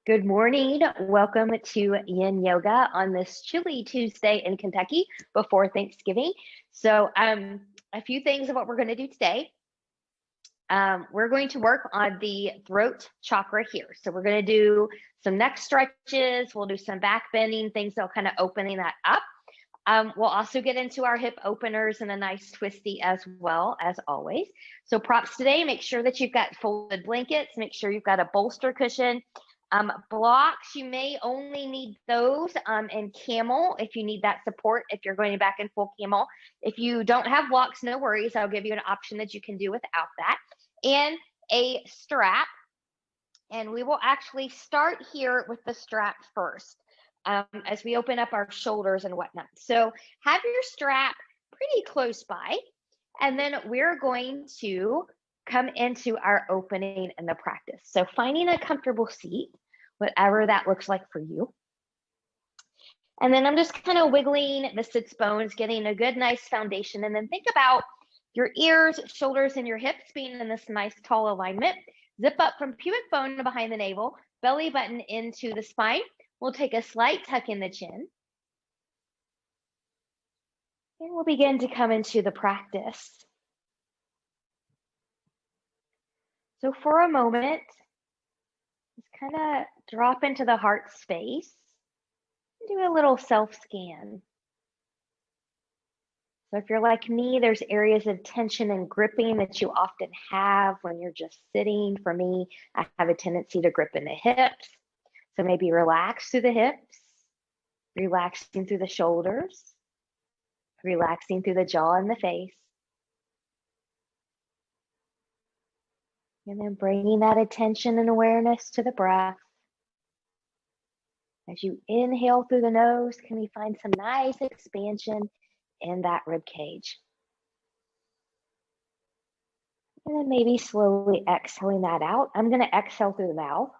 Good morning. Welcome to Yin Yoga on this chilly Tuesday in Kentucky before Thanksgiving. So, a few things of what we're going to do today. We're going to work on the throat chakra here. So we're going to do some neck stretches. We'll do some back bending, things that'll kind of opening that up. We'll also get into our hip openers and a nice twisty as well, as always. So props today, make sure that you've got folded blankets, make sure you've got a bolster cushion. Blocks, you may only need those in camel if you need that support, if you're going back in full camel. If you don't have blocks, no worries. I'll give you an option that you can do without that. And a strap. And we will actually start here with the strap first as we open up our shoulders and whatnot. So have your strap pretty close by. And then we're going to come into our opening in the practice. So finding a comfortable seat, whatever that looks like for you. And then I'm just kind of wiggling the sits bones, getting a good, nice foundation. And then think about your ears, shoulders, and your hips being in this nice tall alignment. Zip up from pubic bone behind the navel, belly button into the spine. We'll take a slight tuck in the chin. And we'll begin to come into the practice. So for a moment, just kind of drop into the heart space and do a little self-scan. So if you're like me, there's areas of tension and gripping that you often have when you're just sitting. For me, I have a tendency to grip in the hips. So maybe relax through the hips, relaxing through the shoulders, relaxing through the jaw and the face. And then bringing that attention and awareness to the breath. As you inhale through the nose, can we find some nice expansion in that rib cage? And then maybe slowly exhaling that out. I'm going to exhale through the mouth.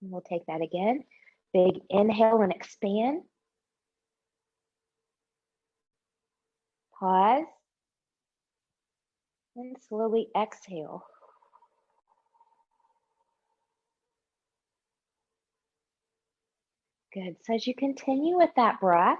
And we'll take that again. Big inhale and expand. Pause. And slowly exhale. Good. So as you continue with that breath,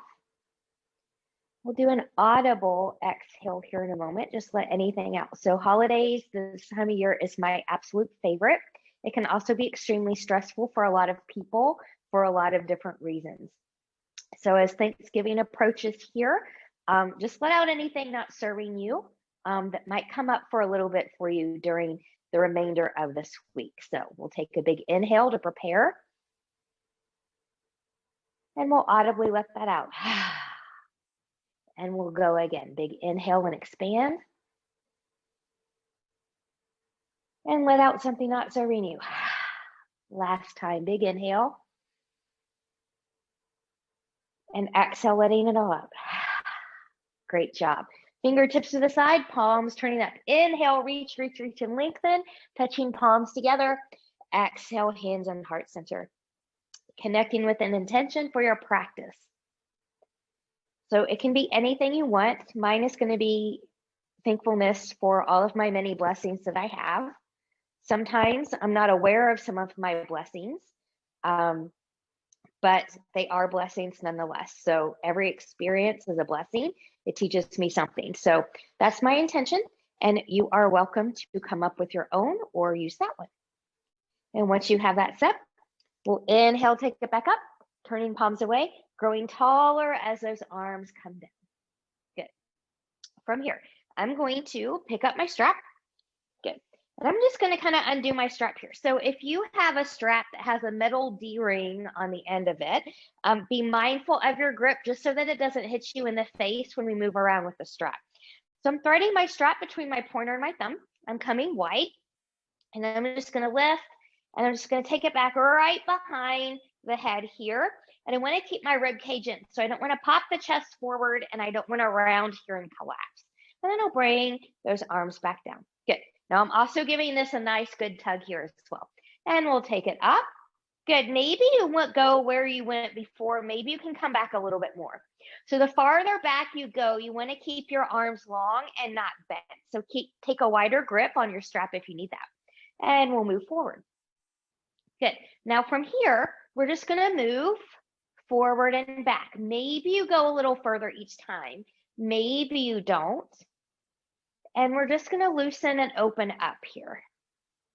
we'll do an audible exhale here in a moment. Just let anything out. So holidays, this time of year is my absolute favorite. It can also be extremely stressful for a lot of people for a lot of different reasons. So as Thanksgiving approaches here, just let out anything not serving you that might come up for a little bit for you during the remainder of this week. So we'll take a big inhale to prepare. And we'll audibly let that out. And we'll go again. Big inhale and expand. And let out something not serving you. Last time, big inhale. And exhale, letting it all out. Great job. Fingertips to the side, palms turning up. Inhale, reach, reach, reach, and lengthen. Touching palms together. Exhale, hands on heart center. Connecting with an intention for your practice. So it can be anything you want. Mine is going to be thankfulness for all of my many blessings that I have. Sometimes I'm not aware of some of my blessings, but they are blessings nonetheless. So every experience is a blessing. It teaches me something. So that's my intention. And you are welcome to come up with your own or use that one. And once you have that set, we'll inhale, take it back up, turning palms away, growing taller as those arms come down. Good. From here, I'm going to pick up my strap. Good. And I'm just going to kind of undo my strap here. So if you have a strap that has a metal D-ring on the end of it, be mindful of your grip just so that it doesn't hit you in the face when we move around with the strap. So I'm threading my strap between my pointer and my thumb. I'm coming white, and I'm just going to lift, and I'm just going to take it back right behind the head here. And I want to keep my rib cage in. So I don't want to pop the chest forward, and I don't want to round here and collapse. And then I'll bring those arms back down. Good. Now I'm also giving this a nice good tug here as well. And we'll take it up. Good. Maybe you won't go where you went before. Maybe you can come back a little bit more. So the farther back you go, you want to keep your arms long and not bent. So take a wider grip on your strap if you need that. and we'll move forward. Good. Now from here, we're just going to move forward and back. Maybe you go a little further each time. Maybe you don't. And we're just going to loosen and open up here.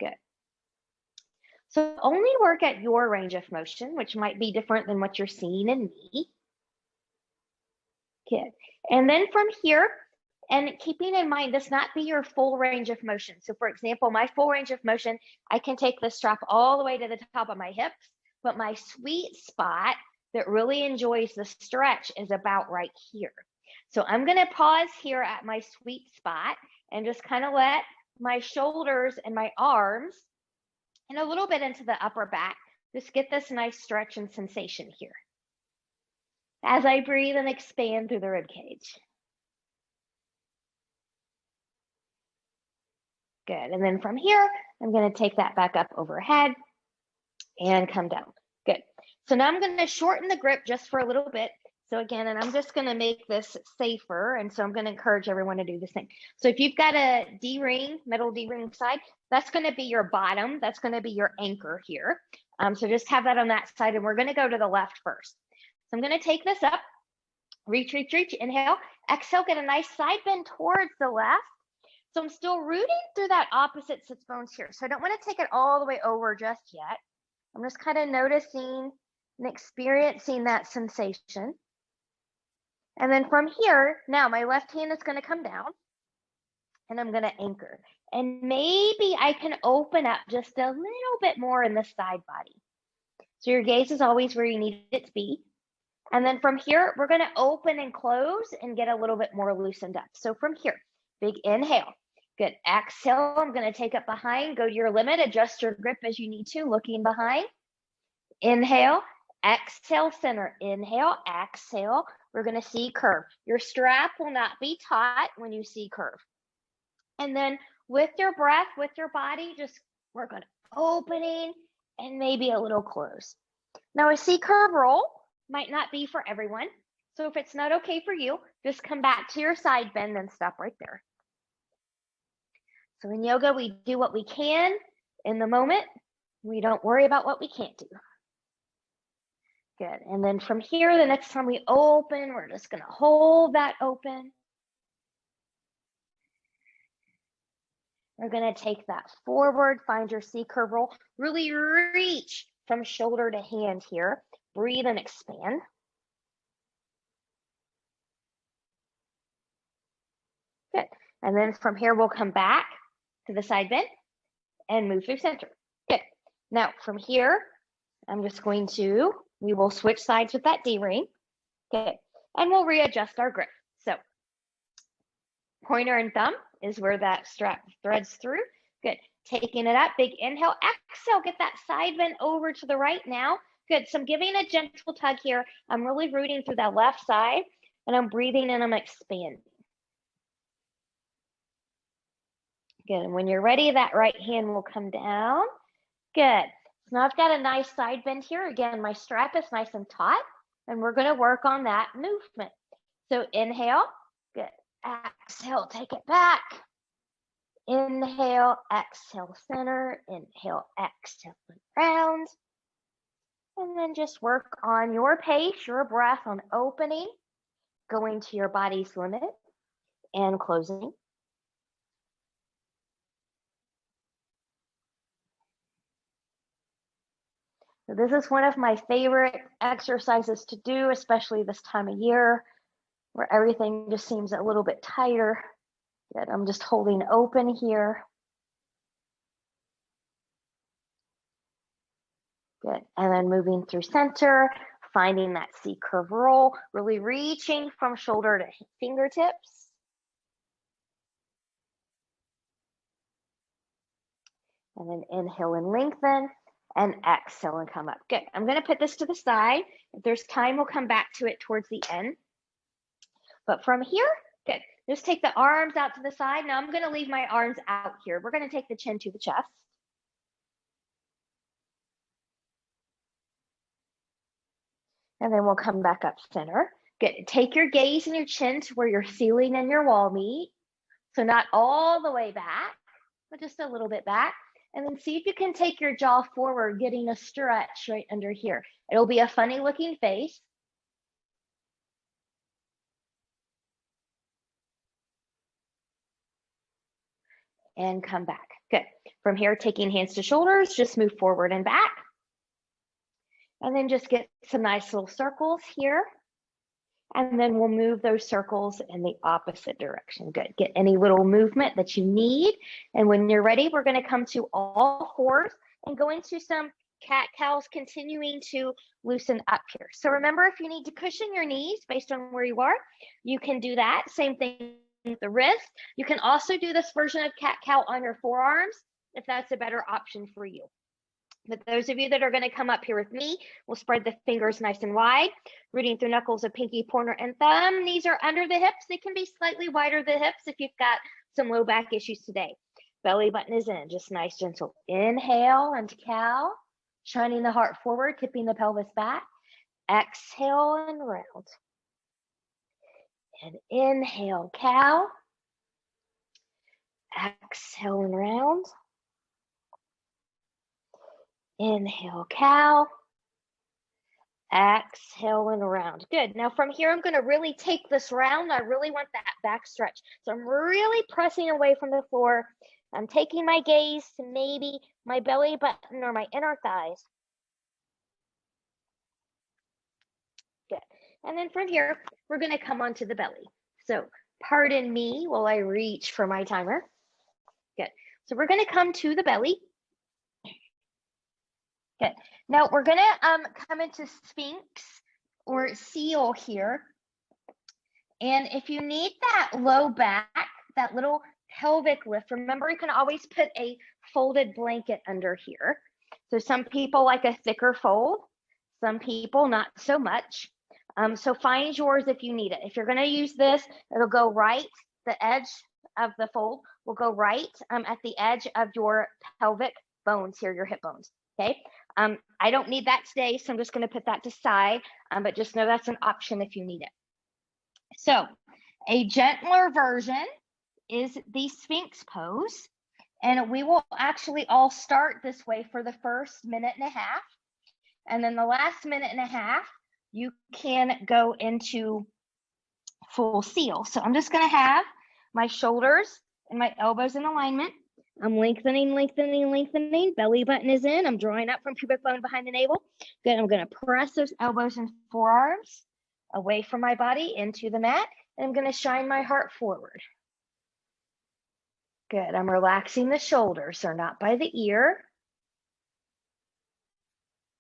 Good. So only work at your range of motion, which might be different than what you're seeing in me. Good. And then from here, and keeping in mind, this not be your full range of motion. So for example, my full range of motion, I can take the strap all the way to the top of my hips, but my sweet spot that really enjoys the stretch is about right here. So I'm going to pause here at my sweet spot and just kind of let my shoulders and my arms and a little bit into the upper back, just get this nice stretch and sensation here as I breathe and expand through the rib cage. Good. And then from here, I'm going to take that back up overhead and come down. Good. So now I'm going to shorten the grip just for a little bit. So again, and I'm just going to make this safer. And so I'm going to encourage everyone to do the same. So if you've got a D-ring, middle D-ring side, that's going to be your bottom. That's going to be your anchor here. So just have that on that side. And we're going to go to the left first. So I'm going to take this up, reach, reach, reach, inhale, exhale, get a nice side bend towards the left. So I'm still rooting through that opposite sits bones here. So I don't want to take it all the way over just yet. I'm just kind of noticing and experiencing that sensation. And then from here, now my left hand is going to come down and I'm going to anchor. And maybe I can open up just a little bit more in the side body. So your gaze is always where you need it to be. And then from here, we're going to open and close and get a little bit more loosened up. So from here, big inhale. Good. Exhale. I'm going to take it behind. Go to your limit. Adjust your grip as you need to. Looking behind. Inhale. Exhale. Center. Inhale. Exhale. We're going to see curve. Your strap will not be taut when you see curve. And then with your breath, with your body, just work on opening and maybe a little close. Now a C curve roll might not be for everyone. So if it's not okay for you, just come back to your side bend and stop right there. So in yoga, we do what we can in the moment. We don't worry about what we can't do. Good. And then from here, the next time we open, we're just going to hold that open. We're going to take that forward, find your C curve roll. Really reach from shoulder to hand here. Breathe and expand. Good. And then from here, we'll come back to the side bend and move through center. Good. Now from here, I'm just going to, we will switch sides with that D-ring. Good. And we'll readjust our grip. So pointer and thumb is where that strap threads through. Good. Taking it up, big inhale, exhale, get that side bend over to the right now. Good. So I'm giving a gentle tug here. I'm really rooting through that left side and I'm breathing and I'm expanding. Good. And when you're ready, that right hand will come down. Good. So now I've got a nice side bend here. Again, my strap is nice and taut, and we're going to work on that movement. So inhale. Good. Exhale, take it back. Inhale, exhale, center. Inhale, exhale, round. And then just work on your pace, your breath on opening, going to your body's limit, and closing. So this is one of my favorite exercises to do, especially this time of year where everything just seems a little bit tighter. Good. I'm just holding open here. Good. And then moving through center, finding that C curve roll, really reaching from shoulder to fingertips. And then inhale and lengthen. And exhale and come up. Good. I'm going to put this to the side. If there's time, we'll come back to it towards the end. But from here, good. Just take the arms out to the side. Now I'm going to leave my arms out here. We're going to take the chin to the chest. And then we'll come back up center. Good. Take your gaze and your chin to where your ceiling and your wall meet. So not all the way back, but just a little bit back. And then see if you can take your jaw forward, getting a stretch right under here. It'll be a funny looking face. And come back. Good. From here, taking hands to shoulders, just move forward and back. And then just get some nice little circles here. And then we'll move those circles in the opposite direction. Good. Get any little movement that you need. And when you're ready, we're going to come to all fours and go into some cat-cows, continuing to loosen up here. So remember, if you need to cushion your knees based on where you are, you can do that. Same thing with the wrist. You can also do this version of cat-cow on your forearms if that's a better option for you. But those of you that are going to come up here with me, we'll spread the fingers nice and wide, rooting through knuckles of pinky, pointer, and thumb. Knees are under the hips. They can be slightly wider the hips if you've got some low back issues today. Belly button is in, just nice, gentle. Inhale and cow, shining the heart forward, tipping the pelvis back. Exhale and round. And inhale, cow. Exhale and round. Inhale, cow. Exhale and round. Good. Now from here, I'm going to really take this round. I really want that back stretch. So I'm really pressing away from the floor. I'm taking my gaze to maybe my belly button or my inner thighs. Good. And then from here, we're going to come onto the belly. So pardon me while I reach for my timer. Good. So we're going to come to the belly. Good. Now we're going to come into Sphinx or seal here. And if you need that low back, that little pelvic lift, remember you can always put a folded blanket under here. So some people like a thicker fold, some people not so much. So find yours if you need it. If you're going to use this, it'll go right, the edge of the fold will go right at the edge of your pelvic bones here, your hip bones. Okay. I don't need that today, so I'm just going to put that to side, but just know that's an option if you need it. So a gentler version is the Sphinx pose, and we will actually all start this way for the first minute and a half, and then the last minute and a half, you can go into full seal. So I'm just going to have my shoulders and my elbows in alignment. I'm lengthening, lengthening, lengthening. Belly button is in. I'm drawing up from pubic bone behind the navel. Good. I'm going to press those elbows and forearms away from my body into the mat. And I'm going to shine my heart forward. Good. I'm relaxing the shoulders. They're not by the ear.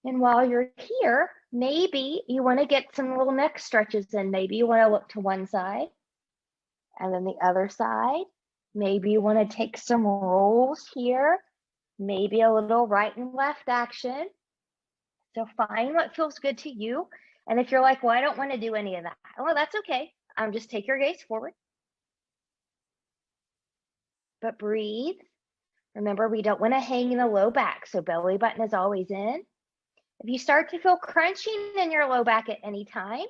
And while you're here, maybe you want to get some little neck stretches in. Maybe you want to look to one side and then the other side. Maybe you want to take some rolls here, maybe a little right and left action. So find what feels good to you. And if you're like, well, I don't want to do any of that, well, that's okay. Just take your gaze forward. But breathe. Remember, we don't want to hang in the low back. So belly button is always in. If you start to feel crunching in your low back at any time,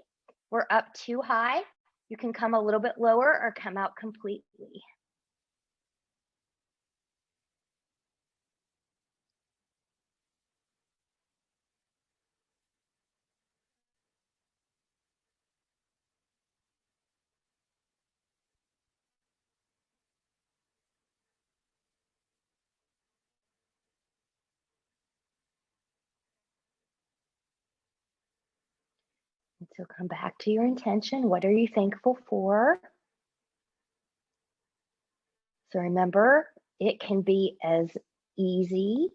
we're up too high. You can come a little bit lower or come out completely. And so come back to your intention. What are you thankful for? So remember, it can be as easy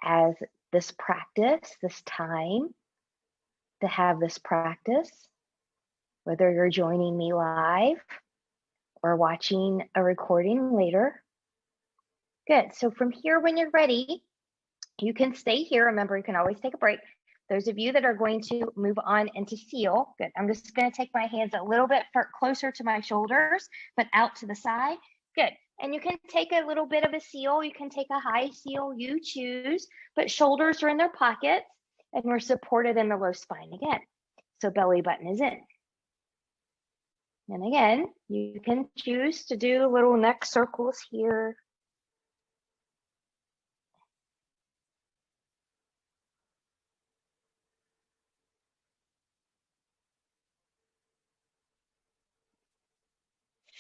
as this practice, this time to have this practice, whether you're joining me live or watching a recording later. Good. So from here, when you're ready, you can stay here. Remember, you can always take a break. Those of you that are going to move on into seal, good. I'm just going to take my hands a little bit closer to my shoulders, but out to the side. Good. And you can take a little bit of a seal. You can take a high seal, you choose, but shoulders are in their pockets and we're supported in the low spine again. So belly button is in. And again, you can choose to do little neck circles here.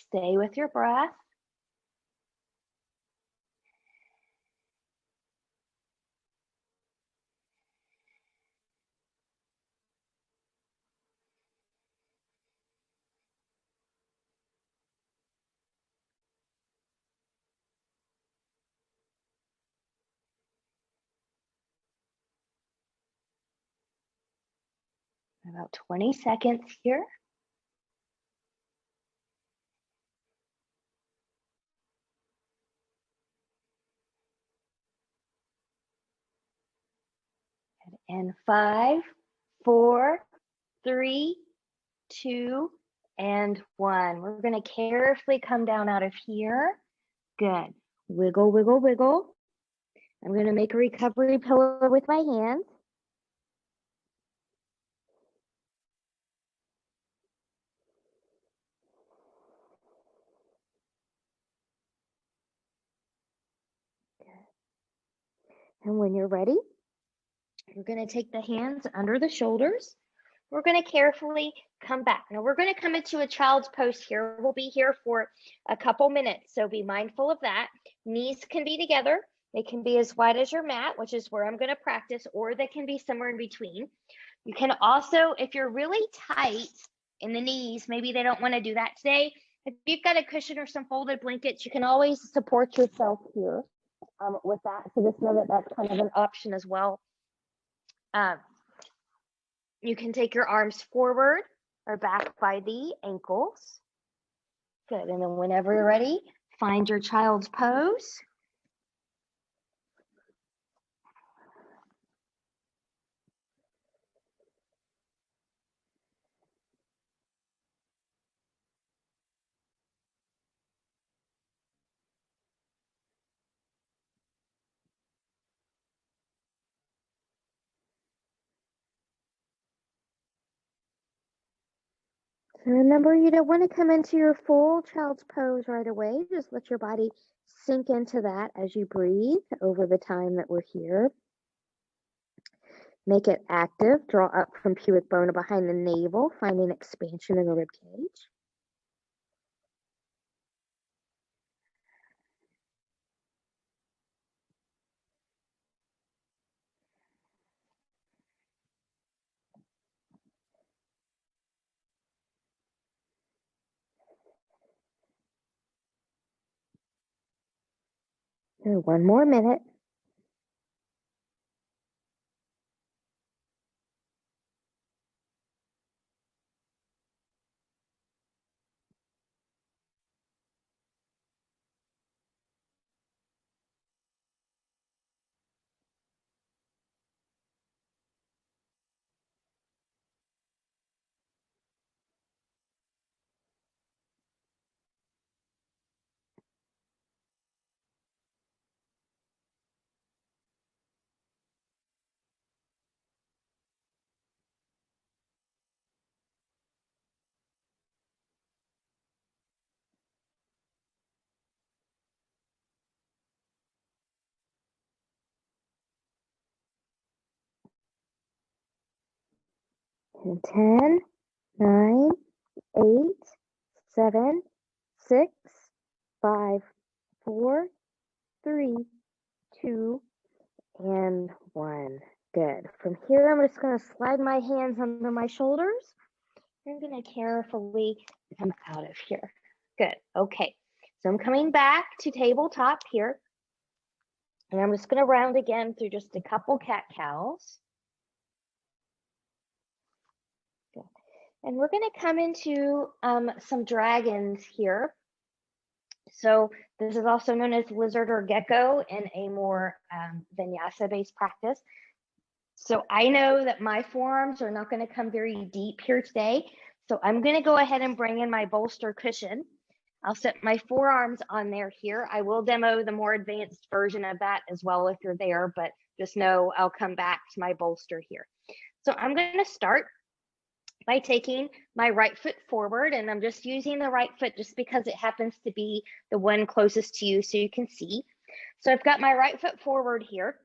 Stay with your breath. About 20 seconds here. And 5, 4, 3, 2, and 1. We're going to carefully come down out of here. Good. Wiggle, wiggle, wiggle. I'm going to make a recovery pillow with my hands. And when you're ready, you're going to take the hands under the shoulders. We're going to carefully come back. Now we're going to come into a child's pose here. We'll be here for a couple minutes, so be mindful of that. Knees can be together. They can be as wide as your mat, which is where I'm going to practice, or they can be somewhere in between. You can also, if you're really tight in the knees, maybe they don't want to do that today. If you've got a cushion or some folded blankets, you can always support yourself here with that. So just know that that's kind of an option as well. You can take your arms forward or back by the ankles. Good. And then whenever you're ready, find your child's pose. So remember, you don't want to come into your full child's pose right away. Just let your body sink into that as you breathe over the time that we're here. Make it active. Draw up from pubic bone behind the navel, finding expansion in the rib cage. And 1 more minute. And 10, 9, 8, 7, 6, 5, 4, 3, 2, and 1. Good. From here, I'm just going to slide my hands under my shoulders. I'm going to carefully come out of here. Good. Okay. So I'm coming back to tabletop here. And I'm just going to round again through just a couple cat-cows. Good. And we're going to come into some dragons here. So this is also known as lizard or gecko in a more vinyasa-based practice. So I know that my forearms are not going to come very deep here today. So I'm going to go ahead and bring in my bolster cushion. I'll set my forearms on there here. I will demo the more advanced version of that as well if you're there, but just know I'll come back to my bolster here. So I'm going to start by taking my right foot forward, and I'm just using the right foot just because it happens to be the one closest to you so you can see. So I've got my right foot forward here,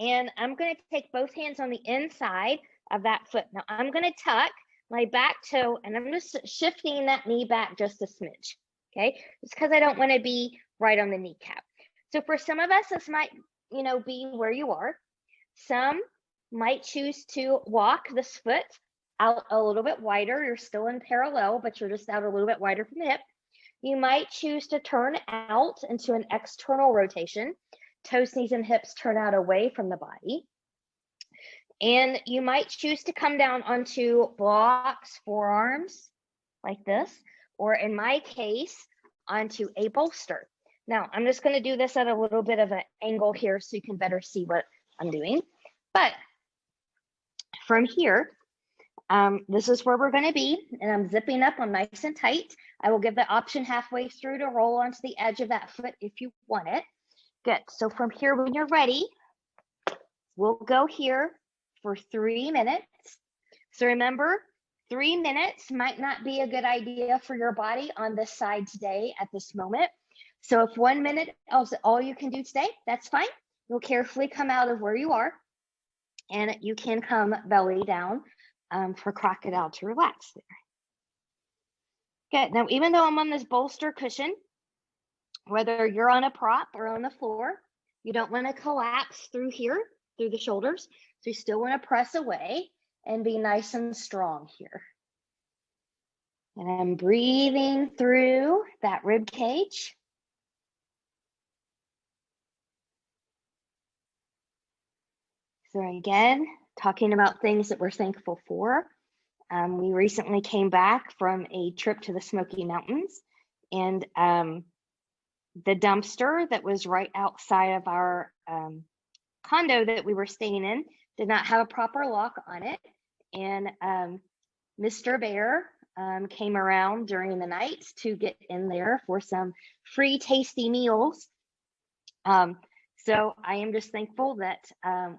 and I'm going to take both hands on the inside of that foot. Now I'm going to tuck my back toe, and I'm just shifting that knee back just a smidge, okay? Just because I don't want to be right on the kneecap. So for some of us, this might, be where you are. Some might choose to walk this foot out a little bit wider. You're still in parallel, but you're just out a little bit wider from the hip. You might choose to turn out into an external rotation. Toes, knees, and hips turn out away from the body. And you might choose to come down onto blocks, forearms, like this, or in my case, onto a bolster. Now, I'm just going to do this at a little bit of an angle here so you can better see what I'm doing. But from here, this is where we're going to be, and I'm zipping up. I'm nice and tight. I will give the option halfway through to roll onto the edge of that foot if you want it. Good. So from here, when you're ready, we'll go here for 3 minutes. So remember, 3 minutes might not be a good idea for your body on this side today at this moment. So if 1 minute is all you can do today, that's fine. You'll carefully come out of where you are, and you can come belly down for crocodile to relax there. Good. Now, even though I'm on this bolster cushion, whether you're on a prop or on the floor, you don't want to collapse through here, through the shoulders. So you still want to press away and be nice and strong here. And I'm breathing through that rib cage. So again, talking about things that we're thankful for. We recently came back from a trip to the Smoky Mountains, and the dumpster that was right outside of our condo that we were staying in did not have a proper lock on it. And Mr. Bear came around during the night to get in there for some free tasty meals. So I am just thankful that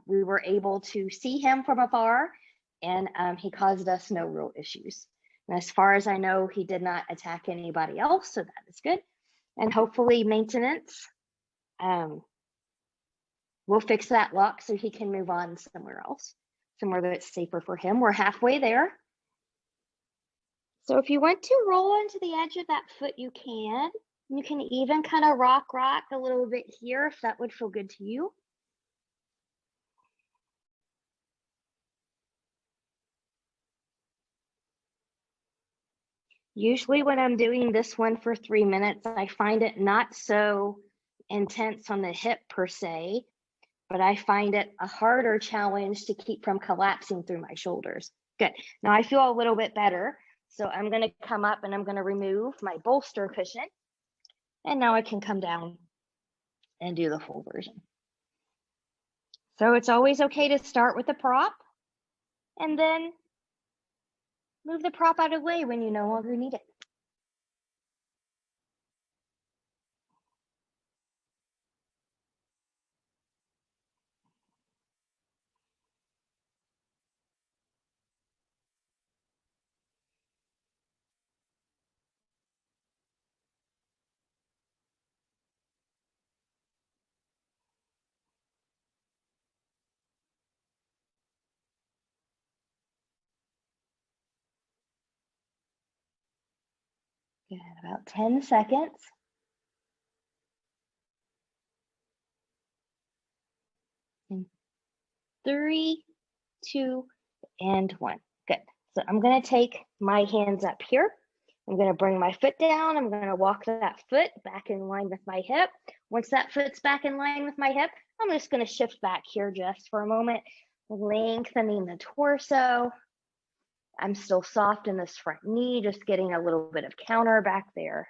we were able to see him from afar, and he caused us no real issues. And as far as I know, he did not attack anybody else, so that is good. And hopefully maintenance will fix that lock so he can move on somewhere else, somewhere that's safer for him. We're halfway there. So if you want to roll onto the edge of that foot, you can. You can even kind of rock a little bit here if that would feel good to you. Usually when I'm doing this one for 3 minutes, I find it not so intense on the hip per se, but I find it a harder challenge to keep from collapsing through my shoulders. Good. Now I feel a little bit better. So I'm going to come up and I'm going to remove my bolster cushion. And now I can come down and do the full version. So it's always okay to start with the prop and then move the prop out of the way when you no longer need it. Good, about 10 seconds. And 3, 2, and 1. Good. So I'm going to take my hands up here. I'm going to bring my foot down. I'm going to walk that foot back in line with my hip. Once that foot's back in line with my hip, I'm just going to shift back here just for a moment, lengthening the torso. I'm still soft in this front knee, just getting a little bit of counter back there.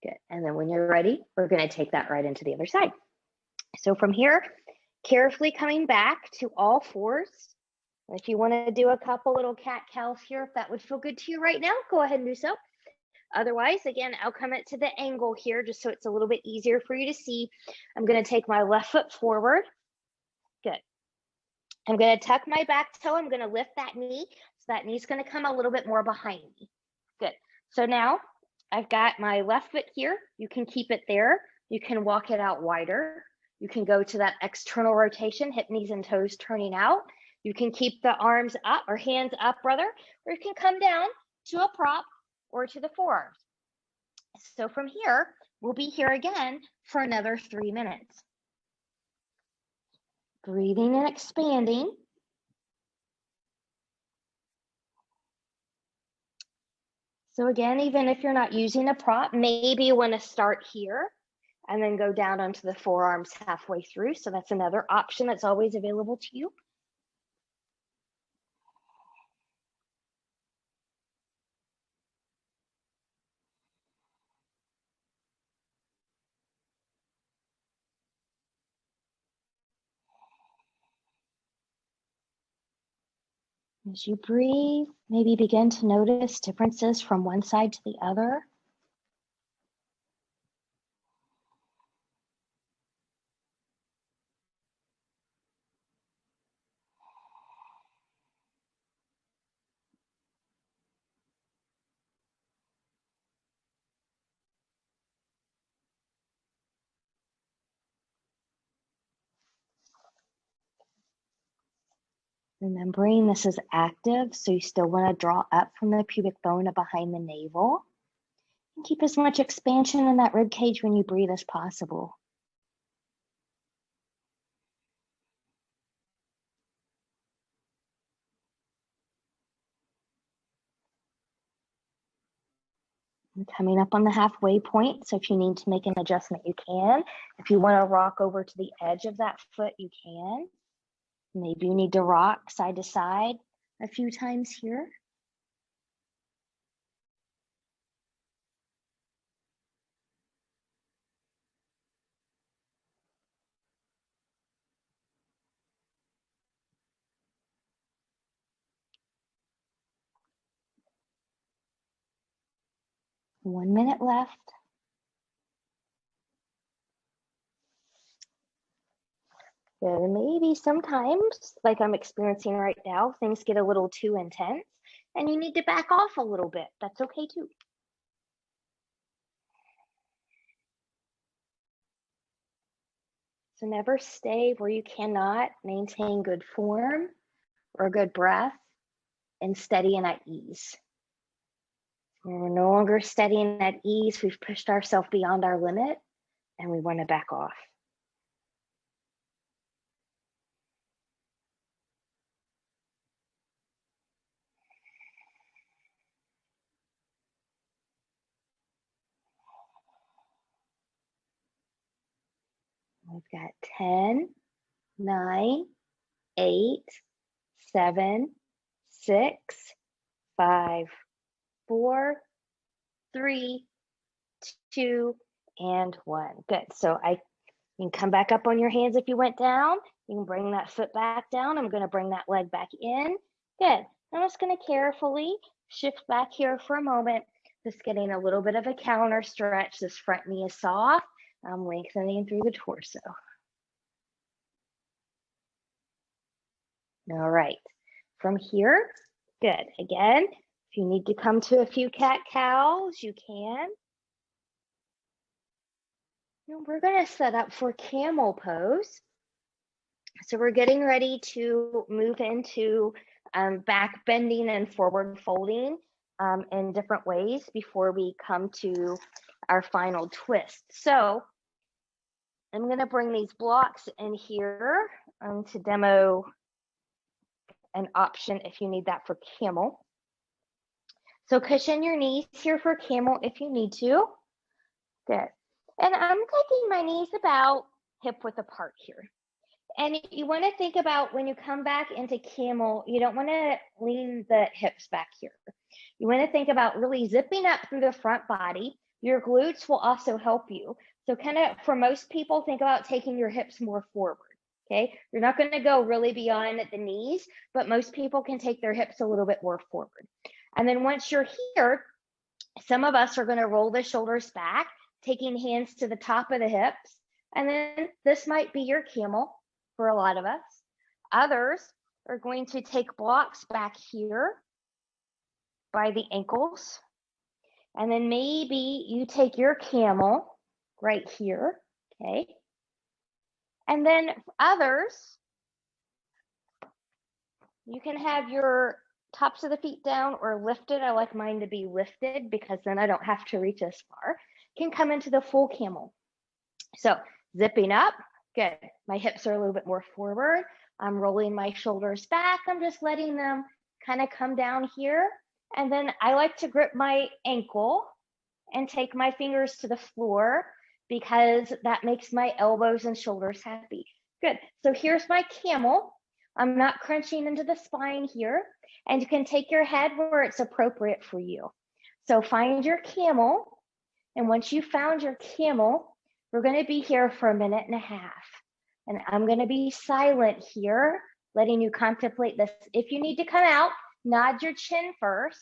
Good. And then when you're ready, we're going to take that right into the other side. So from here, carefully coming back to all fours. If you want to do a couple little cat-cows here, if that would feel good to you right now, go ahead and do so. Otherwise, again, I'll come it to the angle here just so it's a little bit easier for you to see. I'm going to take my left foot forward. Good. I'm going to tuck my back toe. I'm going to lift that knee. So that knee's going to come a little bit more behind me. Good. So now I've got my left foot here. You can keep it there. You can walk it out wider. You can go to that external rotation, hip, knees, and toes turning out. You can keep the arms up or hands up rather, or you can come down to a prop or to the forearms. So from here, we'll be here again for another 3 minutes. Breathing and expanding. So again, even if you're not using a prop, maybe you want to start here and then go down onto the forearms halfway through. So that's another option that's always available to you. As you breathe, maybe begin to notice differences from one side to the other. Remembering this is active, so you still want to draw up from the pubic bone and behind the navel. And keep as much expansion in that rib cage when you breathe as possible. And coming up on the halfway point, so if you need to make an adjustment, you can. If you want to rock over to the edge of that foot, you can. Maybe you need to rock side to side a few times here. One minute left. And maybe sometimes, like I'm experiencing right now, things get a little too intense and you need to back off a little bit. That's okay too. So never stay where you cannot maintain good form or good breath and steady and at ease. We're no longer steady and at ease. We've pushed ourselves beyond our limit and we want to back off. We've got 10, 9, 8, 7, 6, 5, 4, 3, 2, and 1. Good. So you can come back up on your hands if you went down. You can bring that foot back down. I'm going to bring that leg back in. Good. I'm just going to carefully shift back here for a moment. Just getting a little bit of a counter stretch. This front knee is soft. I'm lengthening through the torso. All right. From here, good. Again, if you need to come to a few cat-cows, you can. Now we're going to set up for Camel Pose. So we're getting ready to move into back bending and forward folding in different ways before we come to our final twist. So I'm going to bring these blocks in here to demo an option if you need that for Camel. So cushion your knees here for Camel if you need to. Good. And I'm taking my knees about hip width apart here. And you want to think about when you come back into Camel, you don't want to lean the hips back here. You want to think about really zipping up through the front body. Your glutes will also help you. So kind of for most people, think about taking your hips more forward. Okay, you're not going to go really beyond the knees, but most people can take their hips a little bit more forward. And then once you're here, some of us are going to roll the shoulders back, taking hands to the top of the hips. And then this might be your Camel for a lot of us. Others are going to take blocks back here by the ankles. And then maybe you take your Camel right here, okay? And then others You can have your tops of the feet down or lifted. I like mine to be lifted because then I don't have to reach as far. Can come into the full camel. So zipping up, good. My hips are a little bit more forward. I'm rolling my shoulders back. I'm just letting them kind of come down here. And then I like to grip my ankle and take my fingers to the floor because that makes my elbows and shoulders happy. Good. So here's my camel. I'm not crunching into the spine here. And you can take your head where it's appropriate for you. So find your camel. And once you found your camel, we're going to be here for 1.5 minutes. And I'm going to be silent here, letting you contemplate this. If you need to come out, nod your chin first,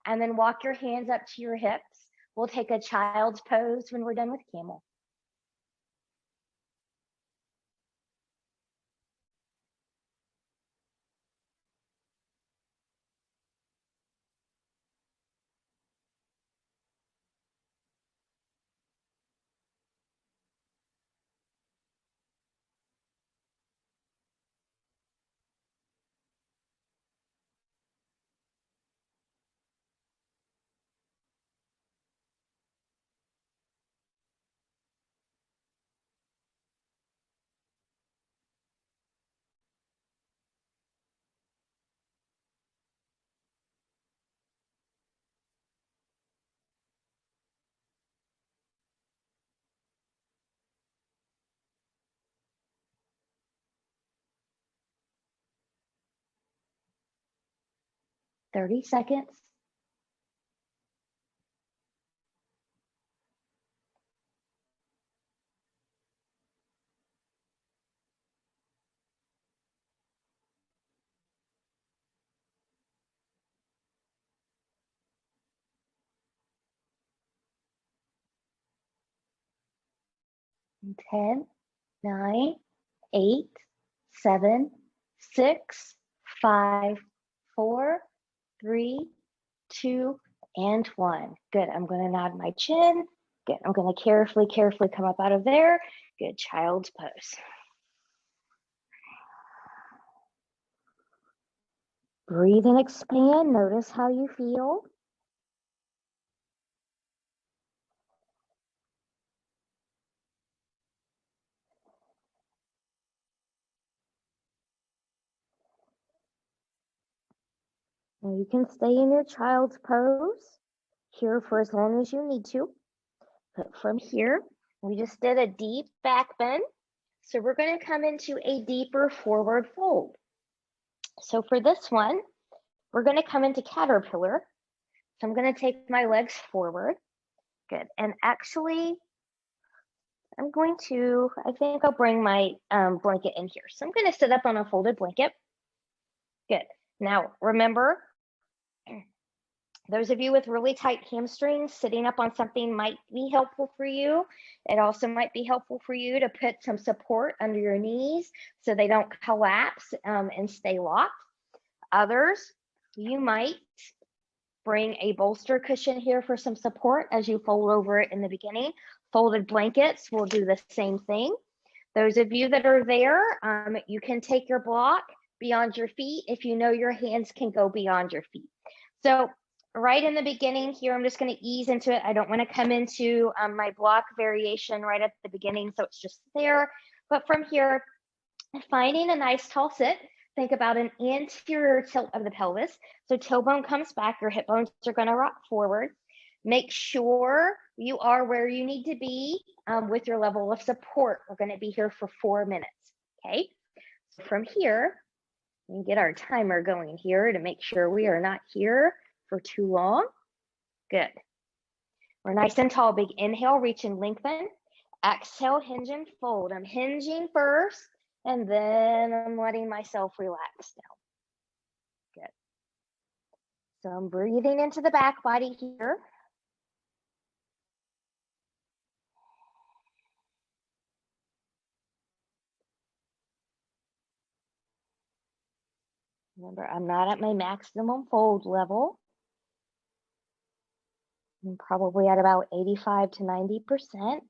and then walk your hands up to your hips. We'll take a child's pose when we're done with camel. $30 seconds. And 10, 9, 8, 7, 6, 5, 4, 3, 2, and 1. Good. I'm going to nod my chin. Good. I'm going to carefully come up out of there. Good. Child's pose. Breathe and expand. Notice how you feel. And you can stay in your child's pose here for as long as you need to. But from here, we just did a deep back bend. So we're going to come into a deeper forward fold. So for this one, we're going to come into caterpillar. So I'm going to take my legs forward. Good. And actually, I think I'll bring my blanket in here. So I'm going to sit up on a folded blanket. Good. Now, remember, those of you with really tight hamstrings, sitting up on something might be helpful for you. It also might be helpful for you to put some support under your knees so they don't collapse and stay locked. Others, you might bring a bolster cushion here for some support as you fold over it in the beginning. Folded blankets will do the same thing. Those of you that are there, you can take your block beyond your feet if you know your hands can go beyond your feet. So right in the beginning here, I'm just going to ease into it. I don't want to come into my block variation right at the beginning, so it's just there. But from here, finding a nice tall sit, think about an anterior tilt of the pelvis. So tailbone comes back, your hip bones are going to rock forward. Make sure you are where you need to be with your level of support. We're going to be here for 4 minutes, okay? So from here, we can get our timer going here to make sure we are not here for too long. Good. We're nice and tall. Big inhale, reach and lengthen. Exhale, hinge and fold. I'm hinging first, and then I'm letting myself relax now. Good. So I'm breathing into the back body here. Remember, I'm not at my maximum fold level. I'm probably at about 85 to 90%.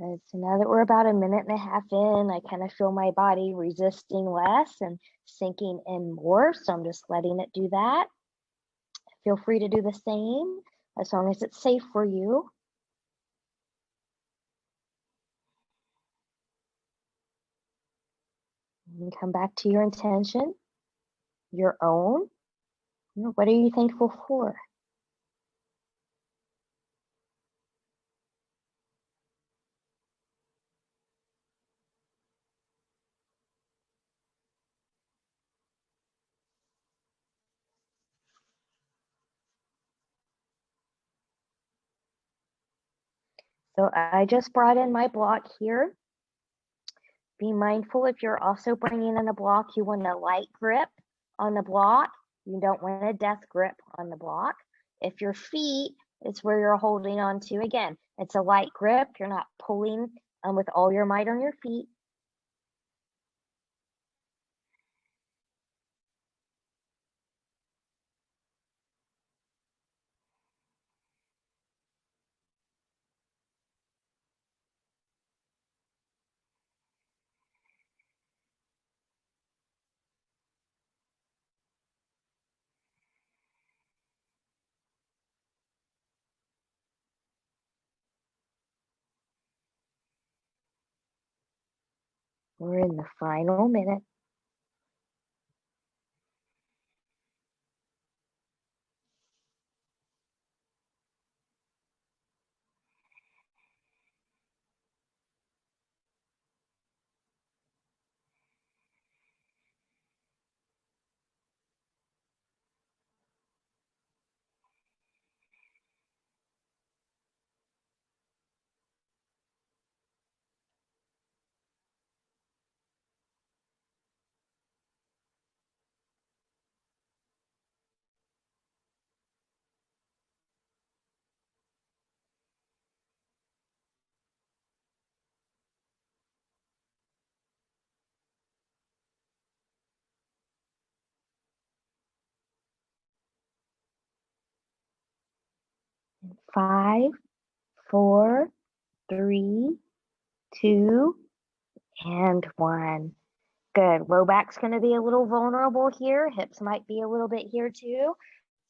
Good. So now that we're about a minute and a half in, I kind of feel my body resisting less and sinking in more. So I'm just letting it do that. Feel free to do the same as long as it's safe for you. And come back to your intention, your own. What are you thankful for? So I just brought in my block here. Be mindful if you're also bringing in a block, you want a light grip on the block. You don't want a death grip on the block. If your feet is where you're holding on to, again, it's a light grip. You're not pulling with all your might on your feet. We're in the final minute. In 5, 4, 3, 2, and 1. Good. Low back's going to be a little vulnerable here. Hips might be a little bit here too.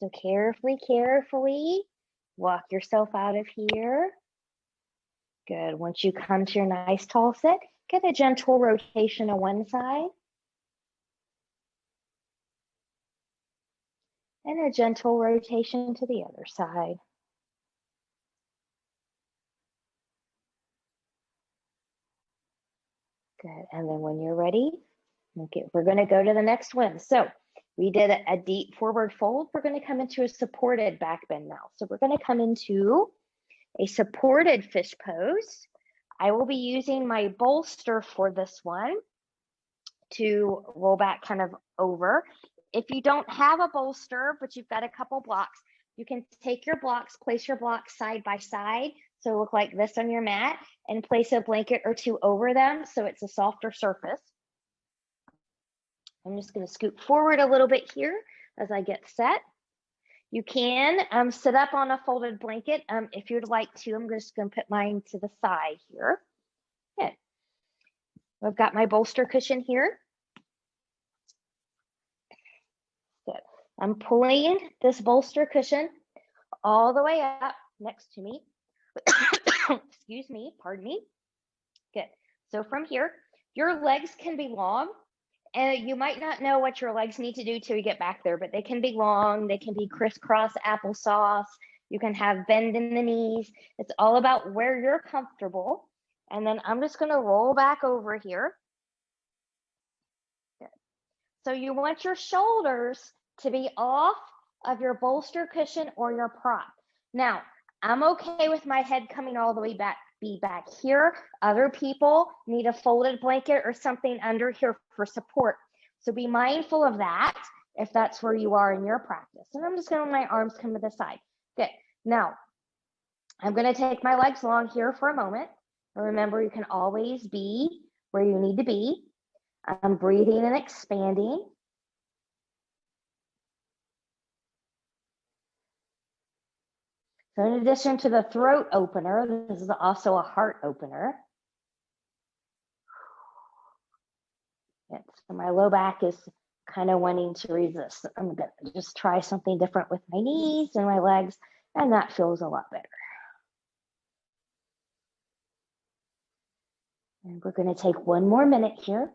So carefully walk yourself out of here. Good. Once you come to your nice tall sit, get a gentle rotation to one side and a gentle rotation to the other side. Good. And then when you're ready, okay, we're going to go to the next one. So we did a deep forward fold. We're going to come into a supported back bend now. So we're going to come into a supported fish pose. I will be using my bolster for this one to roll back kind of over. If you don't have a bolster, but you've got a couple blocks, you can take your blocks, place your blocks side by side. So look like this on your mat and place a blanket or two over them so it's a softer surface. I'm just going to scoot forward a little bit here as I get set. You can sit up on a folded blanket if you'd like to. I'm just going to put mine to the side here. Good. I've got my bolster cushion here. Good. I'm pulling this bolster cushion all the way up next to me. Excuse me, pardon me. Good. So from here, your legs can be long. And you might not know what your legs need to do till you get back there, but they can be long, they can be crisscross applesauce. You can have bend in the knees. It's all about where you're comfortable. And then I'm just gonna roll back over here. Good. So you want your shoulders to be off of your bolster cushion or your prop. Now, I'm okay with my head coming all the way back, be back here. Other people need a folded blanket or something under here for support. So be mindful of that if that's where you are in your practice. And I'm just gonna let my arms come to the side. Good. Now, I'm gonna take my legs long here for a moment. Remember, you can always be where you need to be. I'm breathing and expanding. So in addition to the throat opener, this is also a heart opener. So my low back is kind of wanting to resist. I'm going to just try something different with my knees and my legs, and that feels a lot better. And we're going to take one more minute here.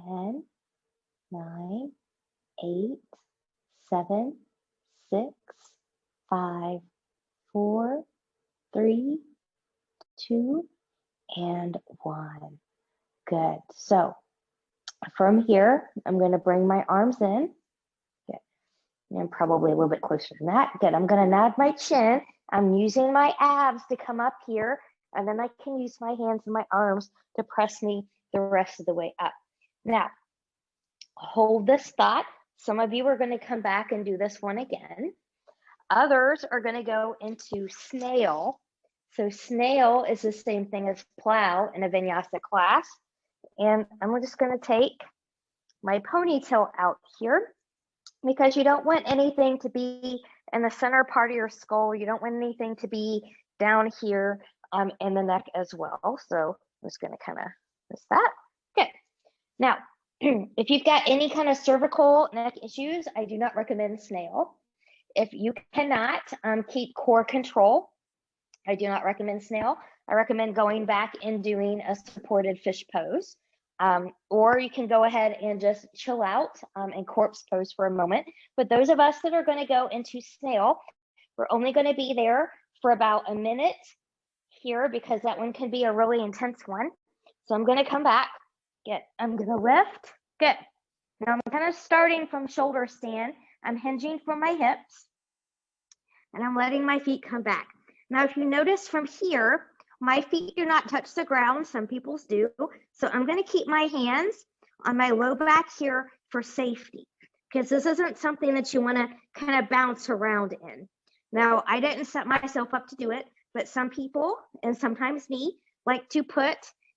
Ten, 9, 8, 7, 6, 5, 4, 3, 2, and 1. Good. So from here, I'm going to bring my arms in. Good. And probably a little bit closer than that. Good. I'm going to nod my chin. I'm using my abs to come up here, and then I can use my hands and my arms to press me the rest of the way up. Now, hold this thought. Some of you are going to come back and do this one again. Others are going to go into snail. So snail is the same thing as plow in a vinyasa class. And I'm just going to take my ponytail out here because you don't want anything to be in the center part of your skull. You don't want anything to be down here in the neck as well. So I'm just going to kind of miss that. Good. Now, if you've got any kind of cervical neck issues, I do not recommend snail. If you cannot keep core control, I do not recommend snail. I recommend going back and doing a supported fish pose. Or you can go ahead and just chill out and corpse pose for a moment. But those of us that are going to go into snail, we're only going to be there for about a minute here because that one can be a really intense one. So I'm going to come back. Good. I'm going to lift. Good. Now I'm kind of starting from shoulder stand. I'm hinging from my hips and I'm letting my feet come back. Now, if you notice from here, my feet do not touch the ground. Some people's do. So I'm going to keep my hands on my low back here for safety because this isn't something that you want to kind of bounce around in. Now, I didn't set myself up to do it, but some people, and sometimes me, like to put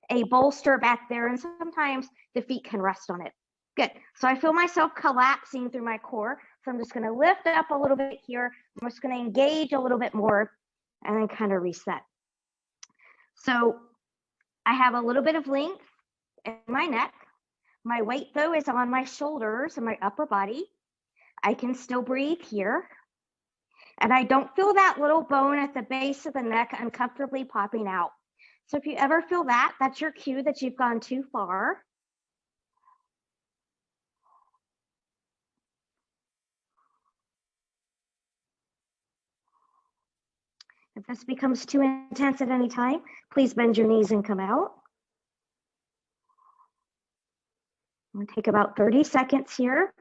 a bolster back there, and sometimes the feet can rest on it. Good. So I feel myself collapsing through my core. So I'm just going to lift up a little bit here. I'm just going to engage a little bit more and then kind of reset. So I have a little bit of length in my neck. My weight, though, is on my shoulders and my upper body. I can still breathe here. And I don't feel that little bone at the base of the neck uncomfortably popping out. So if you ever feel that, that's your cue that you've gone too far. If this becomes too intense at any time, please bend your knees and come out. I'm going to take about 30 seconds here.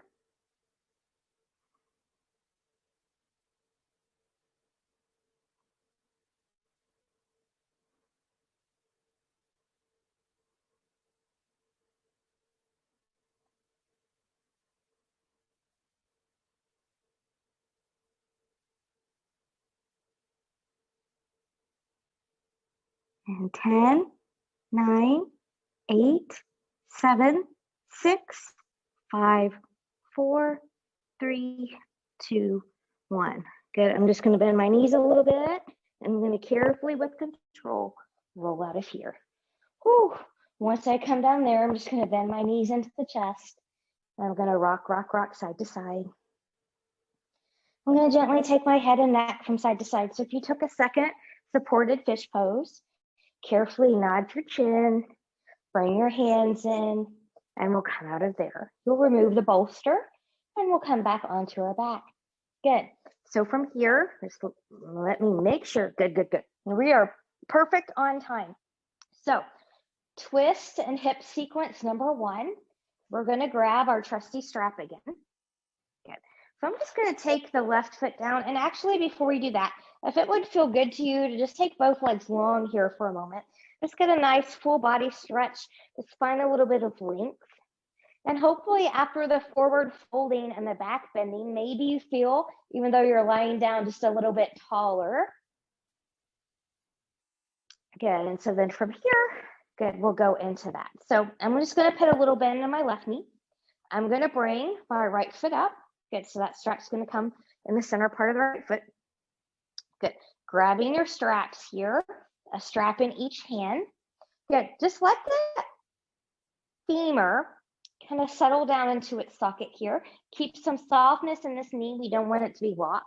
And 10, 9, 8, 7, 6, 5, 4, 3, 2, 1. Good. I'm just going to bend my knees a little bit. I'm going to carefully, with control, roll out of here. Whew. Once I come down there, I'm just going to bend my knees into the chest. I'm going to rock, rock, rock side to side. I'm going to gently take my head and neck from side to side. So if you took a second, supported fish pose, carefully nod your chin, bring your hands in, and we'll come out of there. You'll remove the bolster, and we'll come back onto our back. Good. So from here, just let me make sure. Good, good, good. We are perfect on time. So twist and hip sequence number 1. We're going to grab our trusty strap again. Good. So I'm just going to take the left foot down. And actually, before we do that, if it would feel good to you to just take both legs long here for a moment, just get a nice full body stretch. Just find a little bit of length. And hopefully after the forward folding and the back bending, maybe you feel, even though you're lying down, just a little bit taller. Good. And so then from here, good, we'll go into that. So I'm just going to put a little bend in my left knee. I'm going to bring my right foot up. Good. So that strap's going to come in the center part of the right foot. Good. Grabbing your straps here, a strap in each hand. Good. Just let the femur kind of settle down into its socket here. Keep some softness in this knee. We don't want it to be locked.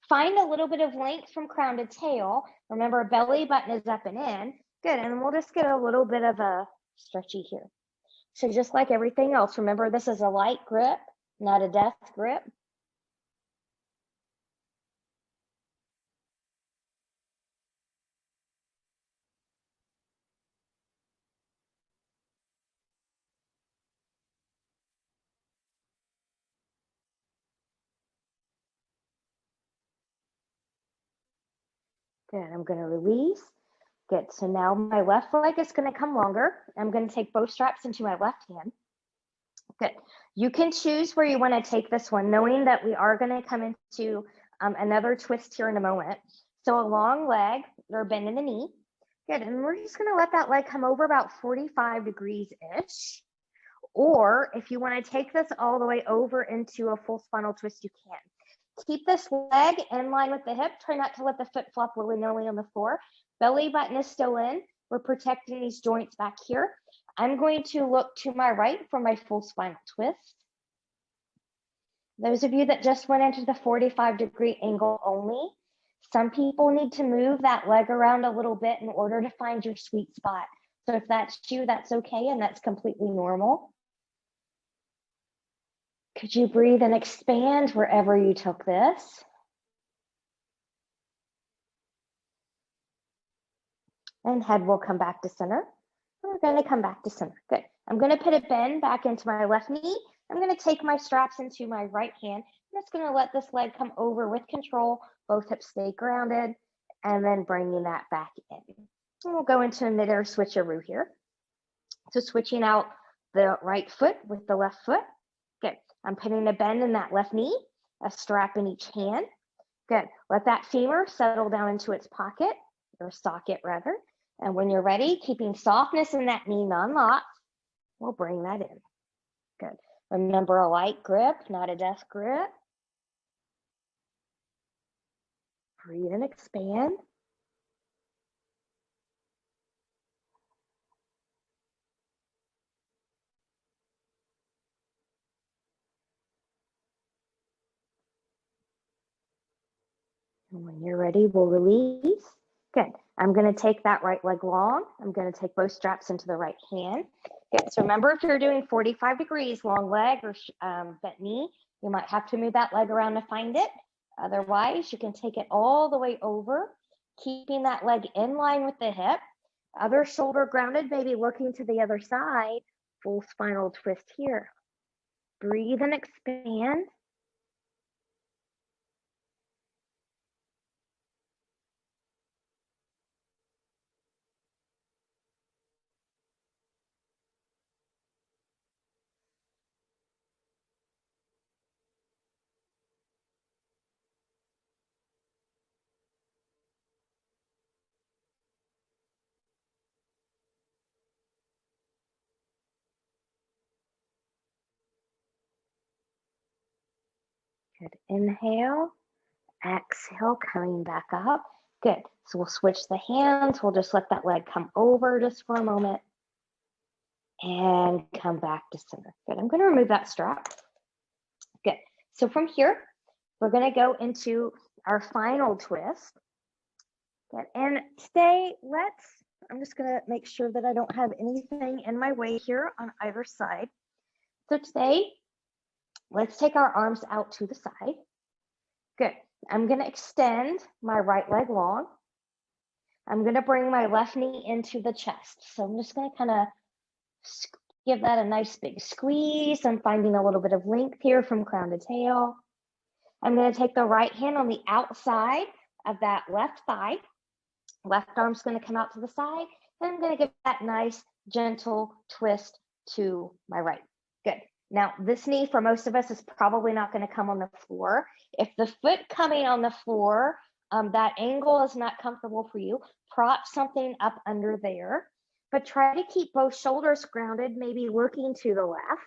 Find a little bit of length from crown to tail. Remember, belly button is up and in. Good. And we'll just get a little bit of a stretchy here. So just like everything else, remember, this is a light grip, not a death grip. Good. I'm going to release. Good. So now my left leg is going to come longer. I'm going to take both straps into my left hand. Good. You can choose where you want to take this one, knowing that we are going to come into another twist here in a moment. So a long leg, or bend in the knee. Good. And we're just going to let that leg come over about 45 degrees-ish. Or if you want to take this all the way over into a full spinal twist, you can. Keep this leg in line with the hip. Try not to let the foot flop willy-nilly on the floor. Belly button is still in. We're protecting these joints back here. I'm going to look to my right for my full spinal twist. Those of you that just went into the 45-degree angle only, some people need to move that leg around a little bit in order to find your sweet spot. So if that's you, that's okay, and that's completely normal. Could you breathe and expand wherever you took this? And head will come back to center. We're going to come back to center. Good. I'm going to put a bend back into my left knee. I'm going to take my straps into my right hand. I'm just going to let this leg come over with control. Both hips stay grounded. And then bringing that back in. And we'll go into a midair switcheroo here. So switching out the right foot with the left foot. Good. I'm putting a bend in that left knee, a strap in each hand. Good. Let that femur settle down into its pocket, or socket rather. And when you're ready, keeping softness in that knee non-locked, we'll bring that in. Good. Remember, a light grip, not a death grip. Breathe and expand. And when you're ready, we'll release. Good. I'm going to take that right leg long. I'm going to take both straps into the right hand. Good. So remember, if you're doing 45 degrees, long leg or bent knee, you might have to move that leg around to find it. Otherwise, you can take it all the way over, keeping that leg in line with the hip. Other shoulder grounded, maybe looking to the other side. Full spinal twist here. Breathe and expand. Good. Inhale Exhale, coming back up. Good. So we'll switch the hands. We'll just let that leg come over just for a moment and come back to center. Good. I'm going to remove that strap. Good. So from here, we're going to go into our final twist. Good. And today, I'm just going to make sure that I don't have anything in my way here on either side. So today, let's take our arms out to the side. Good. I'm going to extend my right leg long. I'm going to bring my left knee into the chest. So I'm just going to kind of give that a nice big squeeze. I'm finding a little bit of length here from crown to tail. I'm going to take the right hand on the outside of that left thigh. Left arm's going to come out to the side. And I'm going to give that nice, gentle twist to my right. Good. Now, this knee for most of us is probably not going to come on the floor. If the foot coming on the floor, that angle is not comfortable for you, prop something up under there, but try to keep both shoulders grounded, maybe looking to the left.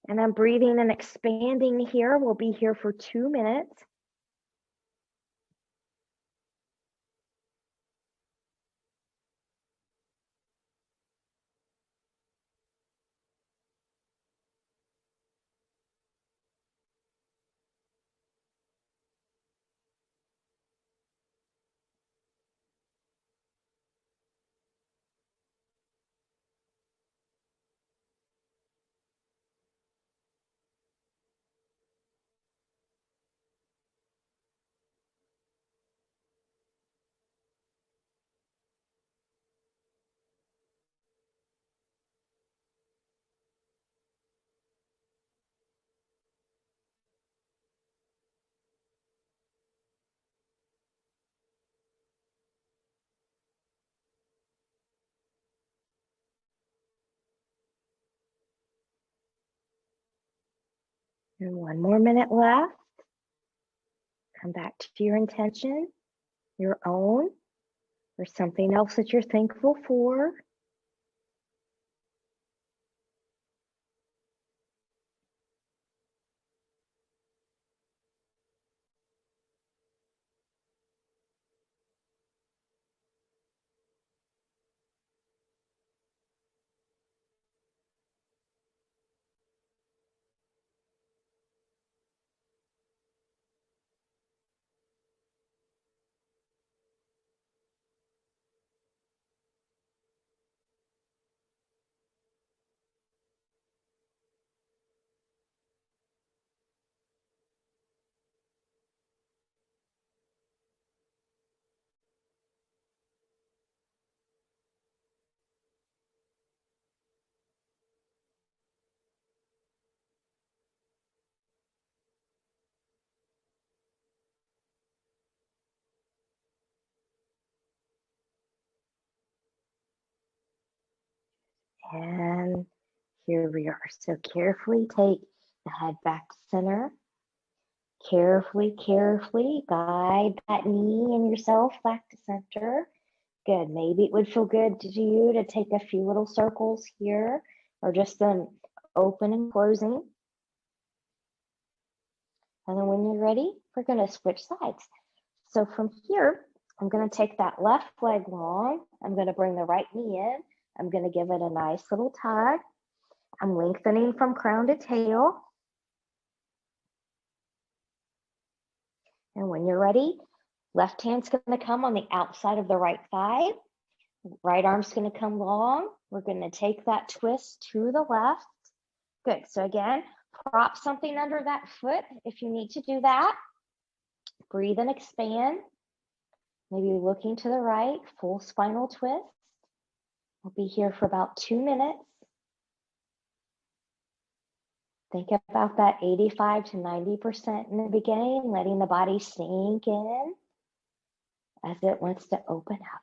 And I'm breathing and expanding here. We'll be here for 2 minutes. And 1 more minute left. Come back to your intention, your own, or something else that you're thankful for. And here we are. So carefully take the head back to center. Carefully guide that knee and yourself back to center. Good. Maybe it would feel good to you to take a few little circles here, or just them open and closing. And then when you're ready, we're going to switch sides. So from here, I'm going to take that left leg long. I'm going to bring the right knee in. I'm going to give it a nice little tug. I'm lengthening from crown to tail. And when you're ready, left hand's going to come on the outside of the right thigh. Right arm's going to come long. We're going to take that twist to the left. Good. So again, prop something under that foot if you need to do that. Breathe and expand. Maybe looking to the right, full spinal twist. We'll be here for about 2 minutes. Think about that 85 to 90% in the beginning, letting the body sink in as it wants to open up.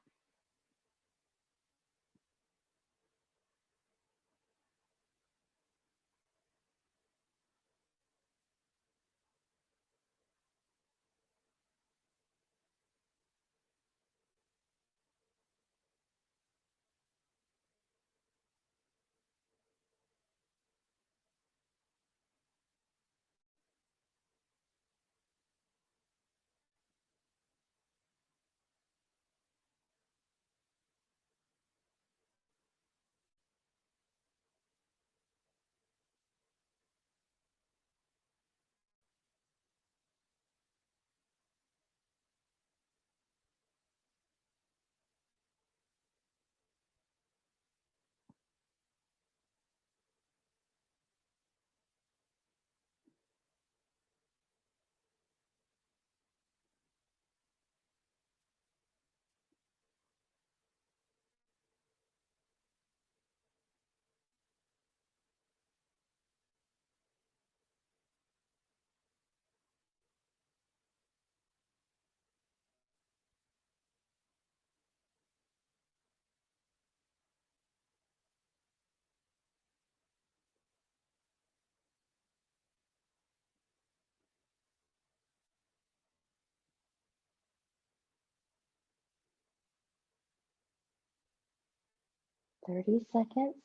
30 seconds.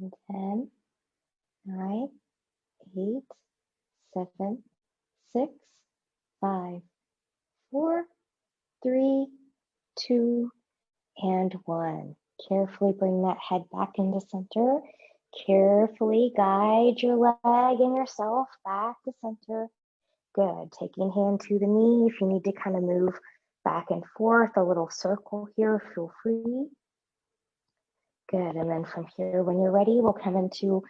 And 10, 9, 8, 7, 6, 5, 4, 3, 2, and 1. Carefully bring that head back into center. Carefully guide your leg and yourself back to center. Good. Taking hand to the knee. If you need to kind of move back and forth, a little circle here, feel free. Good. And then from here, when you're ready, we'll come into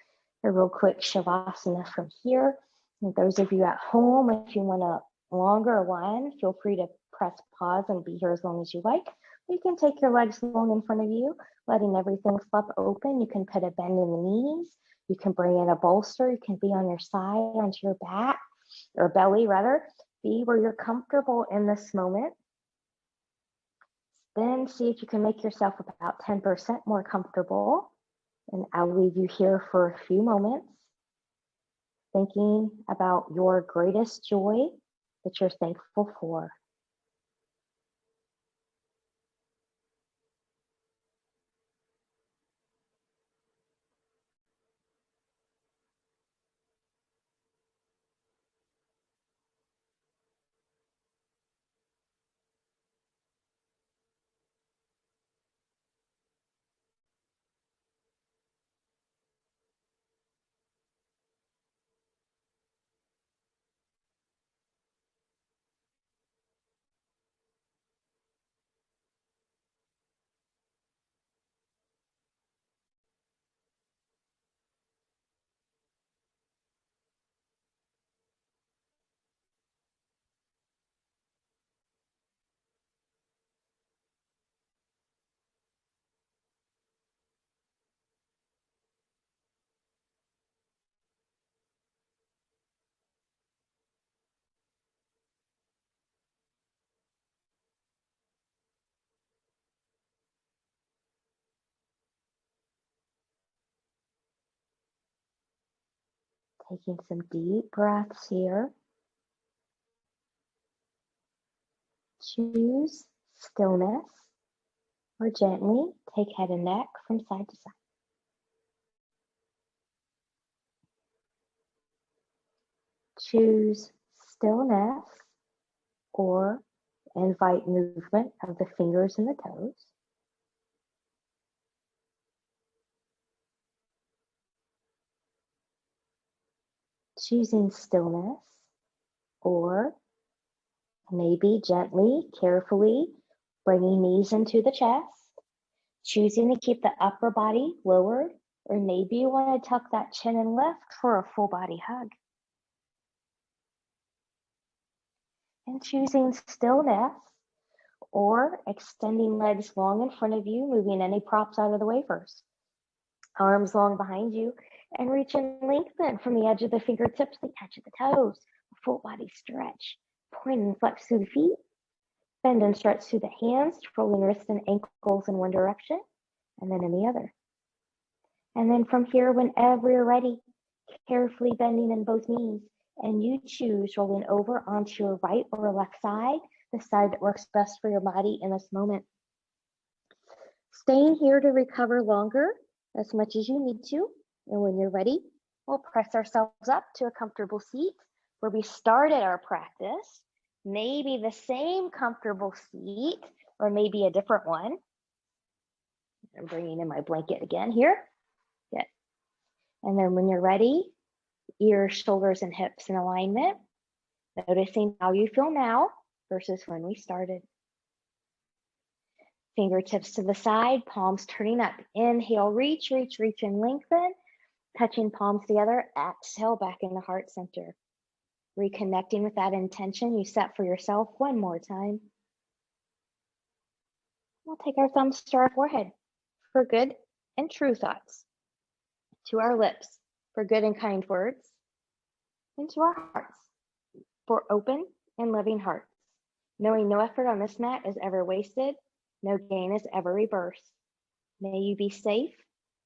a real quick Shavasana from here. And those of you at home, if you want a longer one, feel free to press pause and be here as long as you like. You can take your legs long in front of you, letting everything flip open. You can put a bend in the knees. You can bring in a bolster. You can be on your side, onto your back, or belly rather. Be where you're comfortable in this moment. Then see if you can make yourself about 10% more comfortable. And I'll leave you here for a few moments, thinking about your greatest joy that you're thankful for. Taking some deep breaths here. Choose stillness or gently take head and neck from side to side. Choose stillness or invite movement of the fingers and the toes. Choosing stillness or maybe gently, carefully bringing knees into the chest. Choosing to keep the upper body lowered, or maybe you want to tuck that chin and lift for a full body hug. And choosing stillness or extending legs long in front of you, moving any props out of the way first. Arms long behind you, and reach and lengthen from the edge of the fingertips to the edge of the toes. Full body stretch. Point and flex through the feet. Bend and stretch through the hands, rolling wrists and ankles in one direction, and then in the other. And then from here, whenever you're ready, carefully bending in both knees, and you choose rolling over onto your right or left side, the side that works best for your body in this moment. Staying here to recover longer, as much as you need to. And when you're ready, we'll press ourselves up to a comfortable seat where we started our practice. Maybe the same comfortable seat, or maybe a different one. I'm bringing in my blanket again here. Good. And then when you're ready, ears, shoulders, and hips in alignment. Noticing how you feel now versus when we started. Fingertips to the side, palms turning up. Inhale, reach, reach, reach, and lengthen. Touching palms together, exhale back into heart center. Reconnecting with that intention you set for yourself one more time. We'll take our thumbs to our forehead for good and true thoughts. To our lips for good and kind words, into our hearts, for open and loving hearts, knowing no effort on this mat is ever wasted, no gain is ever reversed. May you be safe.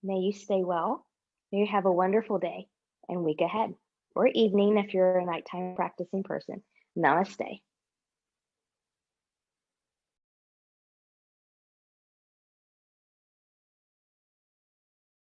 May you stay well. May you have a wonderful day and week ahead, or evening if you're a nighttime practicing person. Namaste.